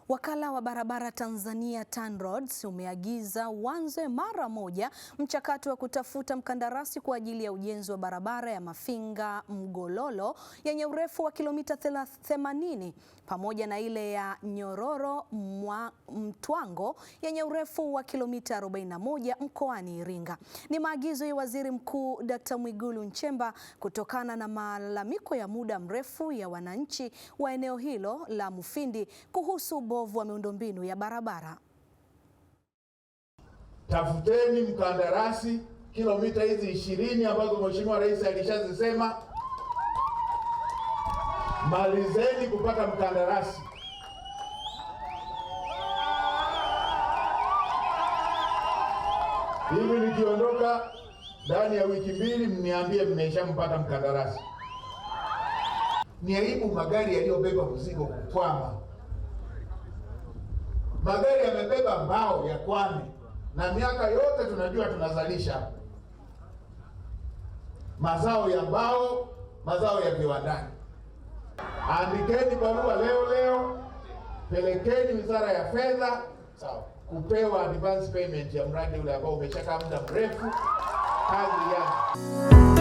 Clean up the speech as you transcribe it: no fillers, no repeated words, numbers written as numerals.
Wakala wa barabara Tanzania TANROADS umeagiza uanze mara moja mchakato wa kutafuta mkandarasi kwa ajili ya ujenzi wa barabara ya Mafinga Mgololo yenye urefu wa kilomita 80 pamoja na ile ya Nyororo Mtwango yenye urefu wa kilomita 41 mkoani Iringa. Ni maagizo ya Waziri Mkuu Dr. Mwigulu Nchemba kutokana na malalamiko ya muda mrefu ya wananchi wa eneo hilo la Mufindi kuhusu ubovu wa miundombinu ya barabara. Tafuteni mkandarasi kilomita hizi 20 ambazo Mheshimiwa Rais alishazisema. Malizeni kupata mkandarasi. Hivi nikiondoka ndani ya wiki 2 mniambie mmeshampata mkandarasi. Ni aibu magari yaliyobeba mzigo kukwama. Magari yamebeba mbao ya kwani, na miaka yote tunajua tunazalisha mazao ya mbao, mazao ya viwandani. Andikeni barua leo, pelekeni Wizara ya Fedha kupewa advance payment ya mradi ule ambao umeshakaa muda mrefu. Kazi ya